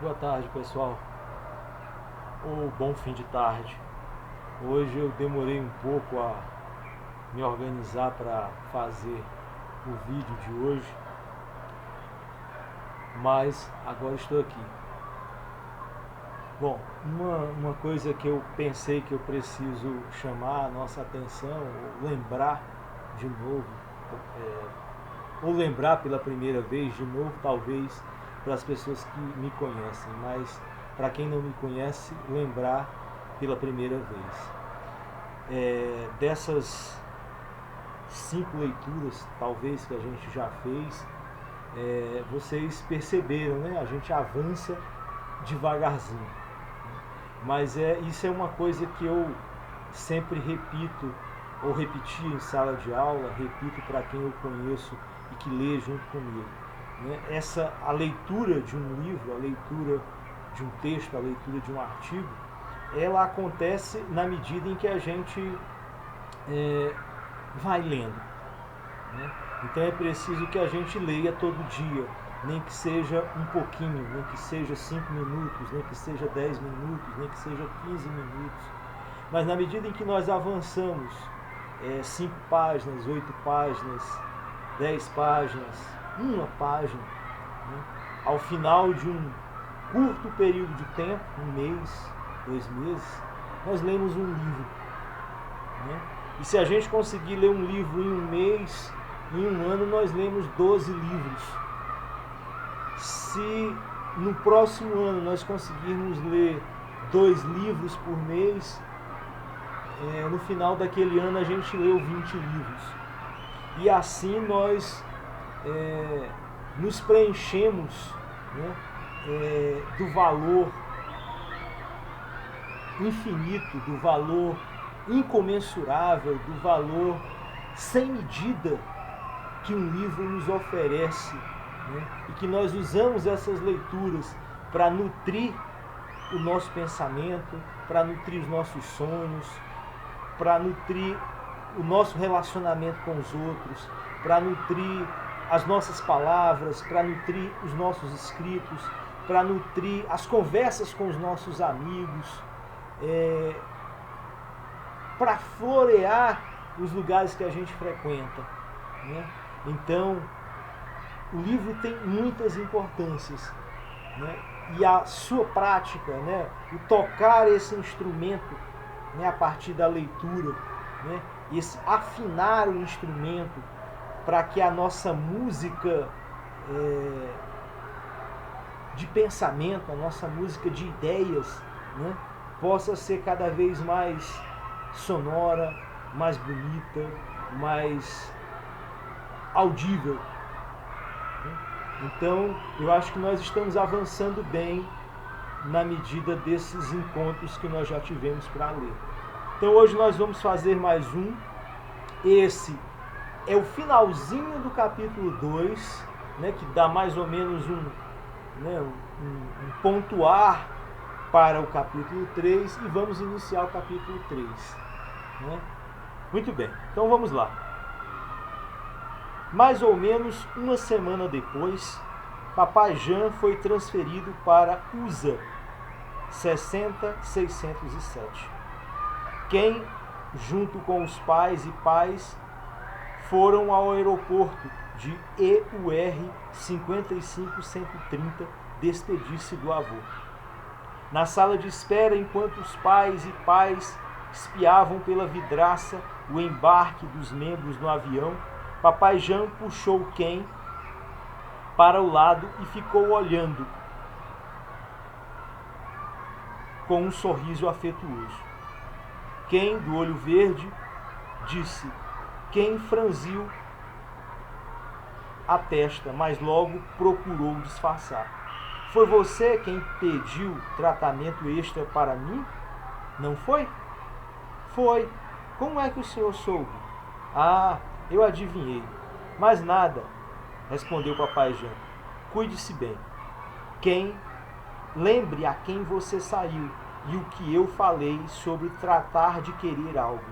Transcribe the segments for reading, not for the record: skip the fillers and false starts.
Boa tarde, pessoal. Ou bom fim de tarde. Hoje eu demorei um pouco a me organizar para fazer o vídeo de hoje, mas agora estou aqui. Bom, uma coisa que eu pensei que eu preciso chamar a nossa atenção, ou lembrar de novo, ou lembrar pela primeira vez de novo, talvez, para as pessoas que me conhecem, mas para quem não me conhece, lembrar pela primeira vez. Dessas 5 leituras, talvez, que a gente já fez, vocês perceberam, né? A gente avança devagarzinho. Mas isso é uma coisa que eu sempre repito, ou repetia em sala de aula, repito para quem eu conheço e que lê junto comigo. Né? A leitura de um livro, a leitura de um texto, a leitura de um artigo, ela acontece na medida em que a gente vai lendo. Né? Então é preciso que a gente leia todo dia, nem que seja um pouquinho, nem que seja 5 minutos, nem que seja 10 minutos, nem que seja 15 minutos. Mas na medida em que nós avançamos 5 páginas, 8 páginas, 10 páginas, uma página, né? Ao final de um curto período de tempo, 1 mês, 2 meses, nós lemos um livro. Né? E se a gente conseguir ler um livro em 1 mês, em 1 ano nós lemos 12 livros. Se no próximo ano nós conseguirmos ler 2 livros por mês, no final daquele ano a gente leu 20 livros. E assim nós nos preenchemos, né, do valor infinito, do valor incomensurável, do valor sem medida que um livro nos oferece, né? E que nós usamos essas leituras para nutrir o nosso pensamento, para nutrir os nossos sonhos, para nutrir o nosso relacionamento com os outros, para nutrir as nossas palavras, para nutrir os nossos escritos, para nutrir as conversas com os nossos amigos, para florear os lugares que a gente frequenta. Né? Então, o livro tem muitas importâncias. Né? E a sua prática, né? O tocar esse instrumento, né? A partir da leitura, né? Esse afinar o instrumento para que a nossa música de pensamento, a nossa música de ideias, né? Possa ser cada vez mais sonora, mais bonita, mais audível. Então, eu acho que nós estamos avançando bem na medida desses encontros que nós já tivemos para ler. Então, hoje nós vamos fazer mais um. Esse é o finalzinho do capítulo 2, né, que dá mais ou menos um pontuar para o capítulo 3, e vamos iniciar o capítulo 3. Né? Muito bem, então vamos lá. Mais ou menos uma semana depois, Papai Jean foi transferido para USA 60607. Quem, junto com os pais e pais, foram ao aeroporto de EUR 55130 despedir-se do avô. Na sala de espera, enquanto os pais e pais espiavam pela vidraça o embarque dos membros no avião, Papai Jean puxou Ken para o lado e ficou olhando com um sorriso afetuoso. Ken, do olho verde, disse. Ken franziu a testa, mas logo procurou disfarçar. Foi você quem pediu tratamento extra para mim? Não foi? Foi. Como é que o senhor soube? Ah, eu adivinhei. Mas nada, respondeu Papai Jean. Cuide-se bem. Ken, lembre a quem você saiu e o que eu falei sobre tratar de querer algo.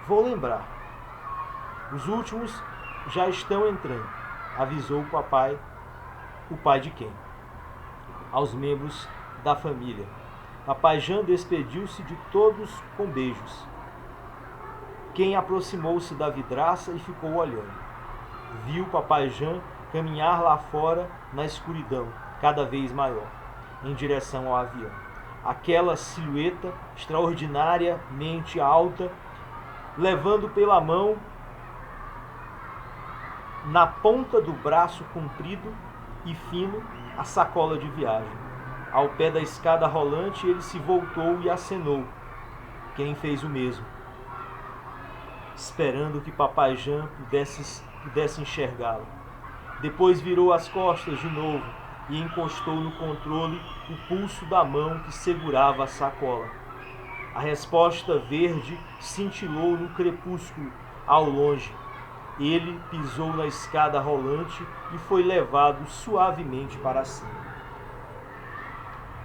Vou lembrar. Os últimos já estão entrando, avisou o pai de Ken. aos membros da família. Papai Jean despediu-se de todos com beijos. Quem aproximou-se da vidraça e ficou olhando. Viu Papai Jean caminhar lá fora na escuridão, cada vez maior, em direção ao avião. Aquela silhueta extraordinariamente alta, levando pela mão, na ponta do braço comprido e fino, a sacola de viagem. Ao pé da escada rolante, ele se voltou e acenou. Quem fez o mesmo, esperando que Papai Jean pudesse enxergá-lo. Depois virou as costas de novo e encostou no controle o pulso da mão que segurava a sacola. A resposta verde cintilou no crepúsculo ao longe. Ele pisou na escada rolante e foi levado suavemente para cima.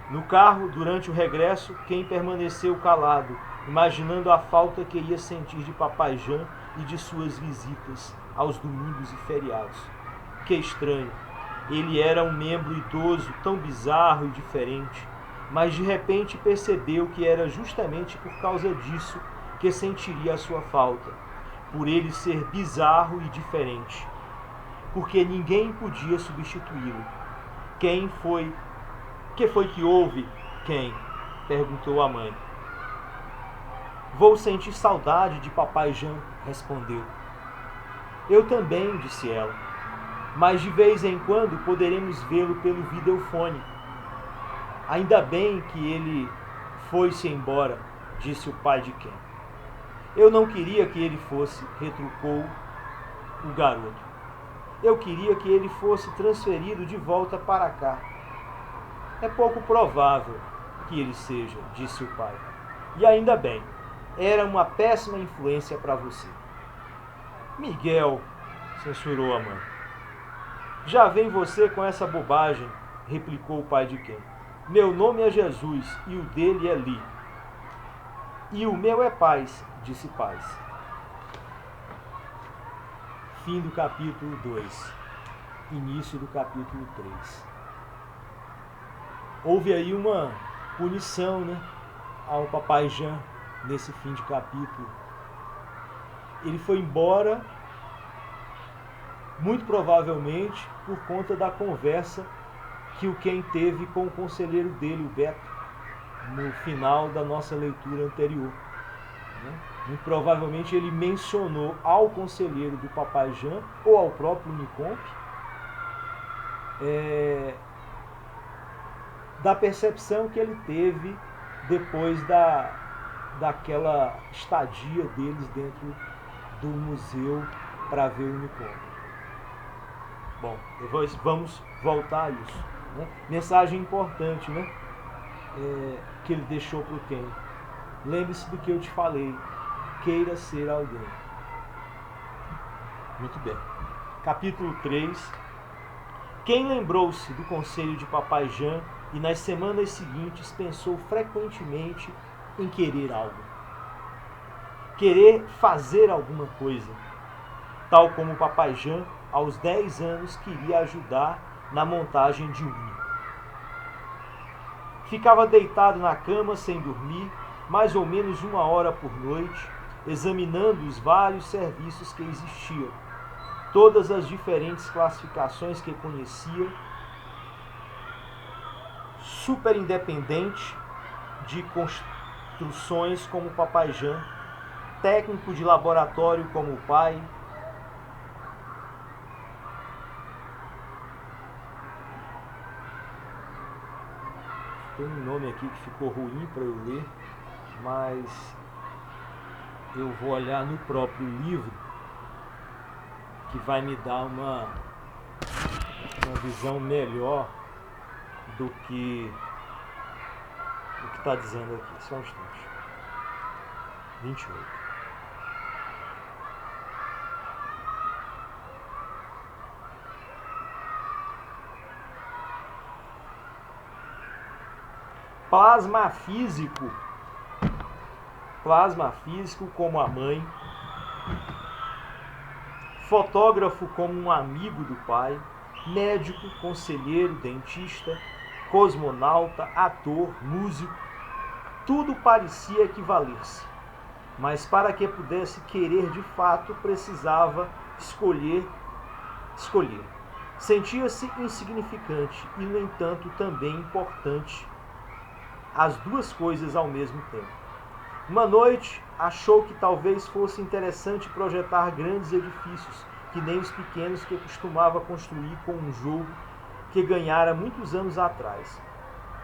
No carro, durante o regresso, Ken permaneceu calado, imaginando a falta que ia sentir de Papai Jean e de suas visitas aos domingos e feriados. Que estranho! Ele era um membro idoso, tão bizarro e diferente, mas de repente percebeu que era justamente por causa disso que sentiria a sua falta, por ele ser bizarro e diferente, porque ninguém podia substituí-lo. Que foi que houve, Ken? Perguntou a mãe. Vou sentir saudade de Papai Jean, respondeu. Eu também, disse ela, mas de vez em quando poderemos vê-lo pelo videofone. Ainda bem que ele foi-se embora, disse o pai de Ken. Eu não queria que ele fosse, retrucou o garoto. Eu queria que ele fosse transferido de volta para cá. É pouco provável que ele seja, disse o pai. E ainda bem, era uma péssima influência para você. Miguel, censurou a mãe. Já vem você com essa bobagem, replicou o pai de Ken. Meu nome é Jesus e o dele é Lee. E o meu é Paz, disse Paz. Fim do capítulo 2. Início do capítulo 3. Houve aí uma punição, ao Papai Jean nesse fim de capítulo. Ele foi embora, muito provavelmente por conta da conversa que o Ken teve com o conselheiro dele, o Beto, no final da nossa leitura anterior. Muito provavelmente ele mencionou ao conselheiro do Papai Jean, ou ao próprio Nicomp, da percepção que ele teve depois daquela estadia deles dentro do museu para ver o Nicomp. Bom, depois vamos voltar a isso. Mensagem importante, que ele deixou para o Ken. Lembre-se do que eu te falei. Queira ser alguém. Muito bem. Capítulo 3. Ken lembrou-se do conselho de Papai Jean e nas semanas seguintes pensou frequentemente em querer algo. Querer fazer alguma coisa. Tal como Papai Jean, aos 10 anos, queria ajudar na montagem de unha. Ficava deitado na cama sem dormir, mais ou menos 1 hora por noite, examinando os vários serviços que existiam, todas as diferentes classificações que conhecia, super independente de construções como o Papai Jean, técnico de laboratório como o pai. Tem um nome aqui que ficou ruim para eu ler, mas eu vou olhar no próprio livro, que vai me dar uma visão melhor do que está dizendo aqui. Só um instante. 28. Plasma físico como a mãe, fotógrafo como um amigo do pai, médico, conselheiro, dentista, cosmonauta, ator, músico, tudo parecia equivaler-se. Mas para que pudesse querer de fato, precisava escolher. Sentia-se insignificante e, no entanto, também importante, as duas coisas ao mesmo tempo. Uma noite, achou que talvez fosse interessante projetar grandes edifícios, que nem os pequenos que costumava construir com um jogo que ganhara muitos anos atrás.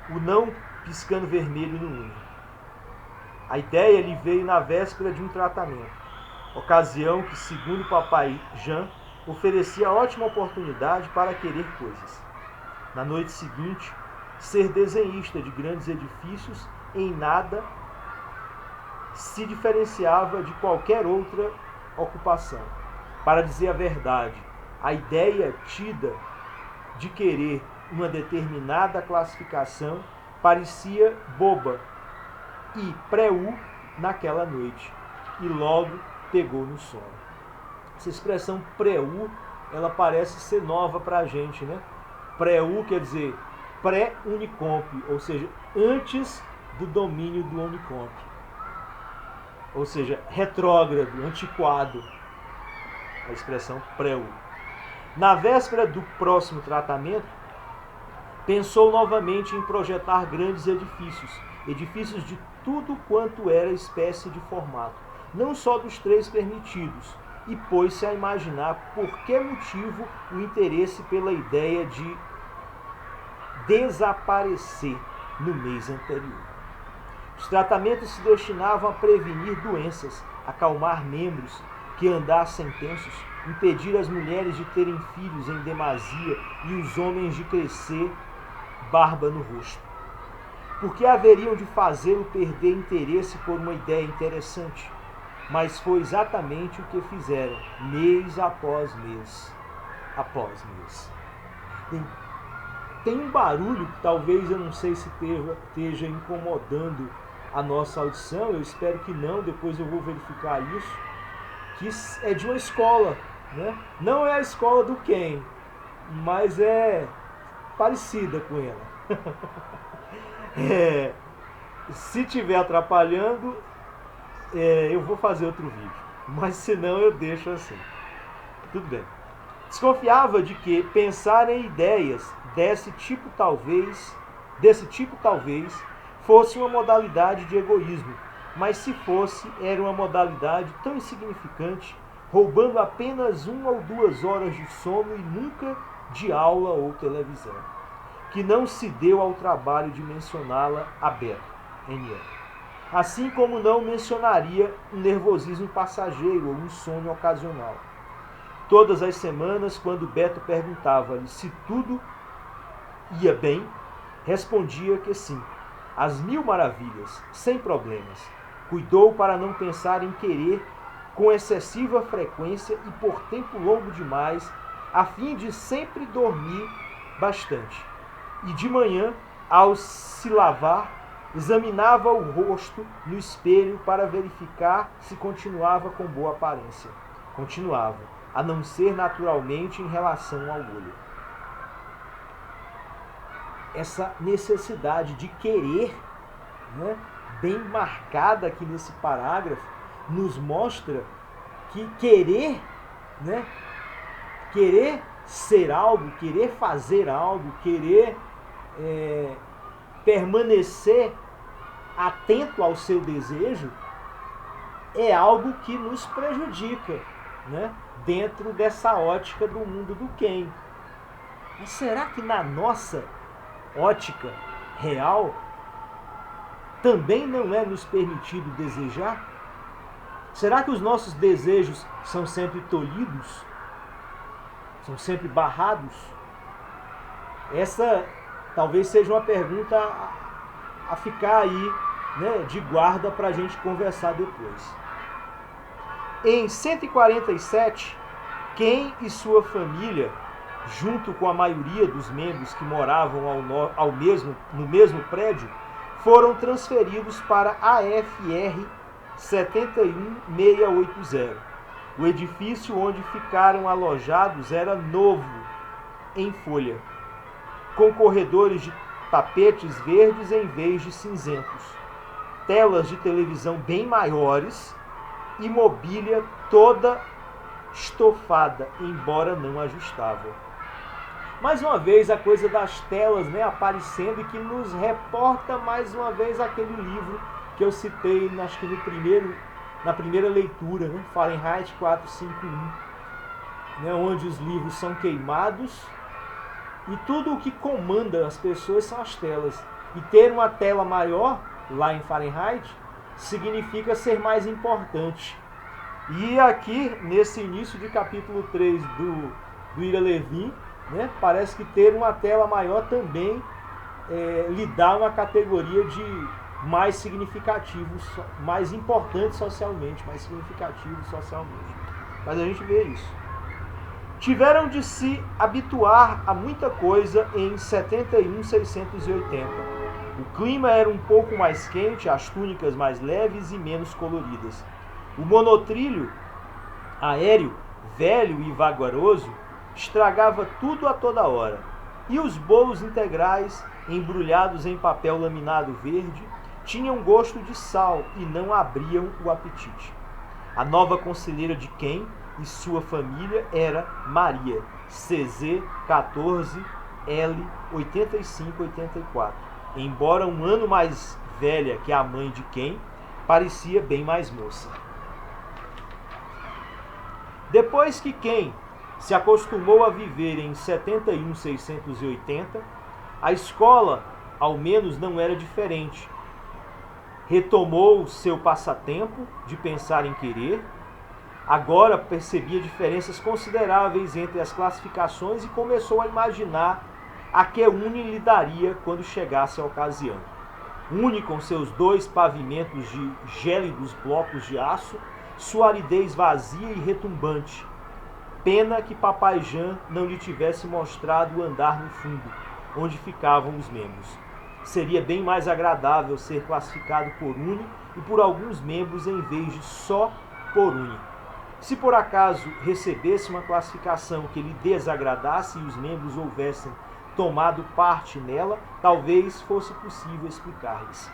O não piscando vermelho no Uno. A ideia lhe veio na véspera de um tratamento, ocasião que, segundo papai Jean, oferecia ótima oportunidade para querer coisas. Na noite seguinte, ser desenhista de grandes edifícios em nada se diferenciava de qualquer outra ocupação. Para dizer a verdade, a ideia tida de querer uma determinada classificação parecia boba e pré-u naquela noite, e logo pegou no sono. Essa expressão pré-u, ela parece ser nova para a gente, né? Pré-u quer dizer pré-Unicomp, ou seja, antes do domínio do Unicomp. Ou seja, retrógrado, antiquado, a expressão pré-u. Na véspera do próximo tratamento, pensou novamente em projetar grandes edifícios de tudo quanto era espécie de formato, não só dos 3 permitidos, e pôs-se a imaginar por que motivo o interesse pela ideia de desaparecer no mês anterior. Os tratamentos se destinavam a prevenir doenças, acalmar membros que andassem tensos, impedir as mulheres de terem filhos em demasia e os homens de crescer barba no rosto. Porque haveriam de fazê-lo perder interesse por uma ideia interessante. Mas foi exatamente o que fizeram, mês após mês. Tem um barulho que talvez, eu não sei se esteja incomodando a nossa audição, eu espero que não, depois eu vou verificar isso, que é de uma escola, né? Não é a escola do Ken, mas é parecida com ela. Se estiver atrapalhando, eu vou fazer outro vídeo, mas se não eu deixo assim. Tudo bem. Desconfiava de que pensar em ideias desse tipo talvez fosse uma modalidade de egoísmo, mas se fosse, era uma modalidade tão insignificante, roubando apenas 1 ou 2 horas de sono e nunca de aula ou televisão, que não se deu ao trabalho de mencioná-la aberto. Assim como não mencionaria um nervosismo passageiro ou um sono ocasional. Todas as semanas, quando Beto perguntava-lhe se tudo ia bem, respondia que sim, às 1000 maravilhas, sem problemas. Cuidou para não pensar em querer com excessiva frequência e por tempo longo demais, a fim de sempre dormir bastante. E de manhã, ao se lavar, examinava o rosto no espelho para verificar se continuava com boa aparência. Continuava, a não ser naturalmente em relação ao olho. Essa necessidade de querer, né, bem marcada aqui nesse parágrafo, nos mostra que querer, né, querer ser algo, querer fazer algo, querer permanecer atento ao seu desejo, é algo que nos prejudica, né, dentro dessa ótica do mundo do Ken. Mas será que na nossa ótica real também não é nos permitido desejar? Será que os nossos desejos são sempre tolhidos? São sempre barrados? Essa talvez seja uma pergunta a ficar aí, né, de guarda para a gente conversar depois. Em 147, Ken e sua família, junto com a maioria dos membros que moravam no mesmo prédio, foram transferidos para a AFR 71680. O edifício onde ficaram alojados era novo, em folha, com corredores de tapetes verdes em vez de cinzentos, telas de televisão bem maiores e mobília toda estofada, embora não ajustável. Mais uma vez a coisa das telas, né, aparecendo, e que nos reporta mais uma vez aquele livro que eu citei, acho que na primeira leitura, né, Fahrenheit 451, né, onde os livros são queimados e tudo o que comanda as pessoas são as telas. E ter uma tela maior, lá em Fahrenheit, significa ser mais importante. E aqui, nesse início de capítulo 3 do Ira Levin, né, parece que ter uma tela maior também lhe dá uma categoria de mais significativo, mais importante socialmente, mais significativo socialmente. Mas a gente vê isso. Tiveram de se habituar a muita coisa em 71-680. O clima era um pouco mais quente, as túnicas mais leves e menos coloridas. O monotrilho aéreo, velho e vaguaroso, estragava tudo a toda hora. E os bolos integrais, embrulhados em papel laminado verde, tinham gosto de sal e não abriam o apetite. A nova conselheira de Ken e sua família era Maria, CZ 14 L 85-84. Embora um ano mais velha que a mãe de Ken, parecia bem mais moça. Depois que Ken se acostumou a viver em 71-680, a escola, ao menos, não era diferente. Retomou seu passatempo de pensar em querer. Agora percebia diferenças consideráveis entre as classificações e começou a imaginar a que Uni lhe daria quando chegasse a ocasião. Uni, com seus 2 pavimentos de gélidos blocos de aço, sua aridez vazia e retumbante. Pena que Papai Jean não lhe tivesse mostrado o andar no fundo, onde ficavam os membros. Seria bem mais agradável ser classificado por Uni e por alguns membros em vez de só por Uni. Se por acaso recebesse uma classificação que lhe desagradasse e os membros houvessem tomado parte nela, talvez fosse possível explicar-lhes.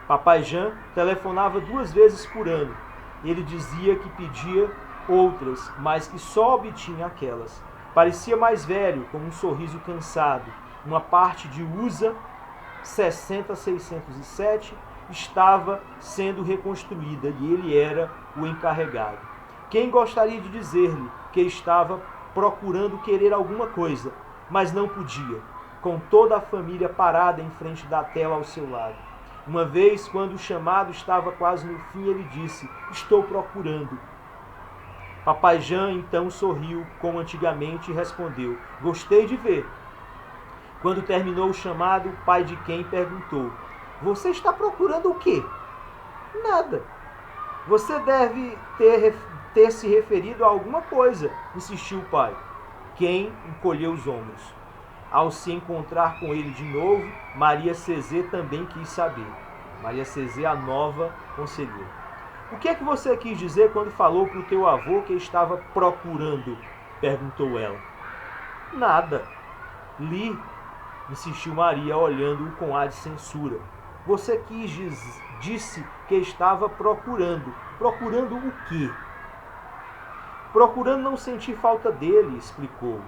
Papai Jean telefonava 2 vezes por ano. Ele dizia que pedia outras, mas que só obtinha aquelas. Parecia mais velho, com um sorriso cansado. Uma parte de USA 60-607 estava sendo reconstruída e ele era o encarregado. Quem gostaria de dizer-lhe que estava procurando querer alguma coisa, mas não podia, com toda a família parada em frente da tela ao seu lado. Uma vez, quando o chamado estava quase no fim, ele disse: "Estou procurando." Papai Jean então sorriu como antigamente e respondeu: "Gostei de ver." Quando terminou o chamado, o pai de Ken perguntou: "Você está procurando o quê?" "Nada." "Você deve ter se referido a alguma coisa," insistiu o pai. Ken encolheu os ombros. Ao se encontrar com ele de novo, Maria CZ também quis saber. Maria CZ, a nova conselheira. "O que é que você quis dizer quando falou para o teu avô que estava procurando?" perguntou ela. "Nada." "Li," insistiu Maria, olhando-o com ar de censura. "Você disse que estava procurando. Procurando o quê?" "Procurando não sentir falta dele," explicou.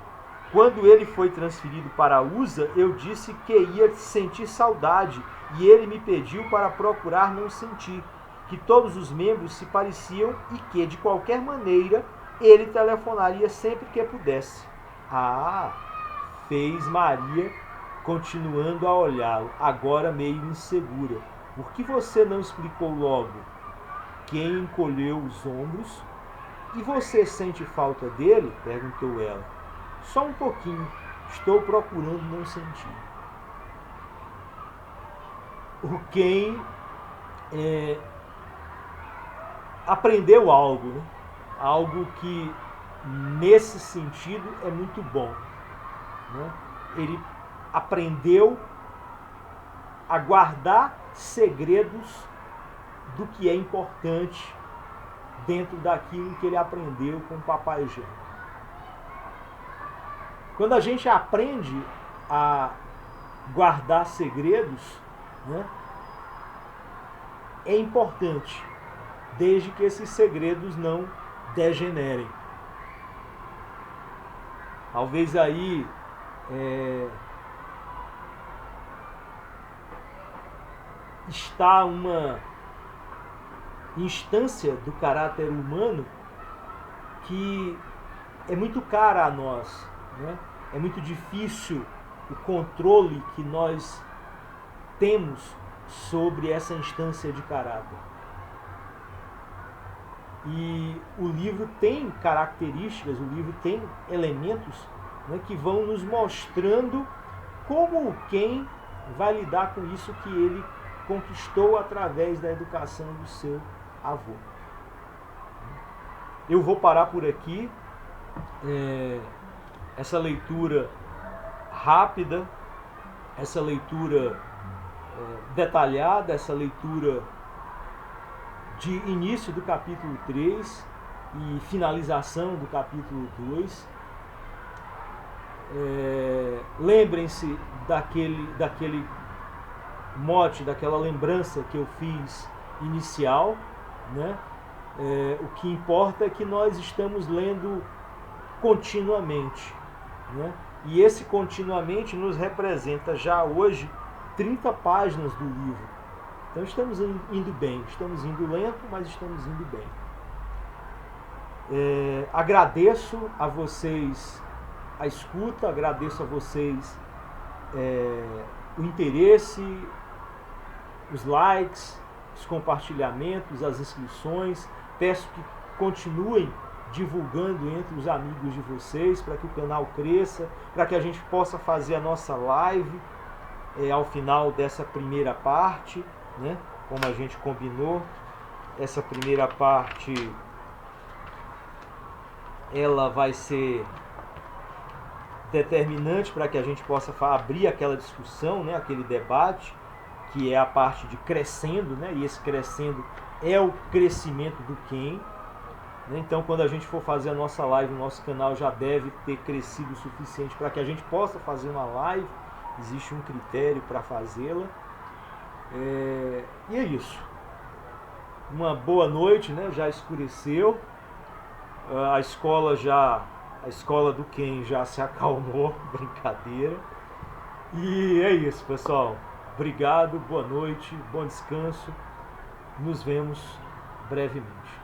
"Quando ele foi transferido para a USA, eu disse que ia sentir saudade e ele me pediu para procurar não sentir, que todos os membros se pareciam e que, de qualquer maneira, ele telefonaria sempre que pudesse." "Ah," fez Maria, continuando a olhá-lo, agora meio insegura. "Por que você não explicou logo?" Quem encolheu os ombros. "E você sente falta dele?" perguntou ela. "Só um pouquinho. Estou procurando não sentir." O Ken aprendeu algo, né? Algo que, nesse sentido, é muito bom, né? Ele aprendeu a guardar segredos do que é importante dentro daquilo que ele aprendeu com o Papai Jean. Quando a gente aprende a guardar segredos, né, é importante, desde que esses segredos não degenerem. Talvez aí está uma instância do caráter humano que é muito cara a nós, né? É muito difícil o controle que nós temos sobre essa instância de caráter. E o livro tem características, o livro tem elementos, né, que vão nos mostrando como quem vai lidar com isso que ele conquistou através da educação do seu avô. Eu vou parar por aqui. Essa leitura rápida, essa leitura detalhada, essa leitura de início do capítulo 3 e finalização do capítulo 2. Lembrem-se daquele mote, daquela lembrança que eu fiz inicial, né? O que importa é que nós estamos lendo continuamente, né? E esse continuamente nos representa já hoje 30 páginas do livro. Então estamos indo bem, estamos indo lento, mas estamos indo bem. Agradeço a vocês a escuta, agradeço a vocês o interesse, os likes, os compartilhamentos, as inscrições. Peço que continuem divulgando entre os amigos de vocês para que o canal cresça, para que a gente possa fazer a nossa live ao final dessa primeira parte, né? Como a gente combinou. Essa primeira parte ela vai ser determinante para que a gente possa abrir aquela discussão, né? Aquele debate, que é a parte de crescendo, né? E esse crescendo é o crescimento do quem. Então, quando a gente for fazer a nossa live, o nosso canal já deve ter crescido o suficiente para que a gente possa fazer uma live. Existe um critério para fazê-la. E é isso. Uma boa noite, né? Já escureceu. A escola do Ken já se acalmou, brincadeira. E é isso, pessoal. Obrigado, boa noite, bom descanso. Nos vemos brevemente.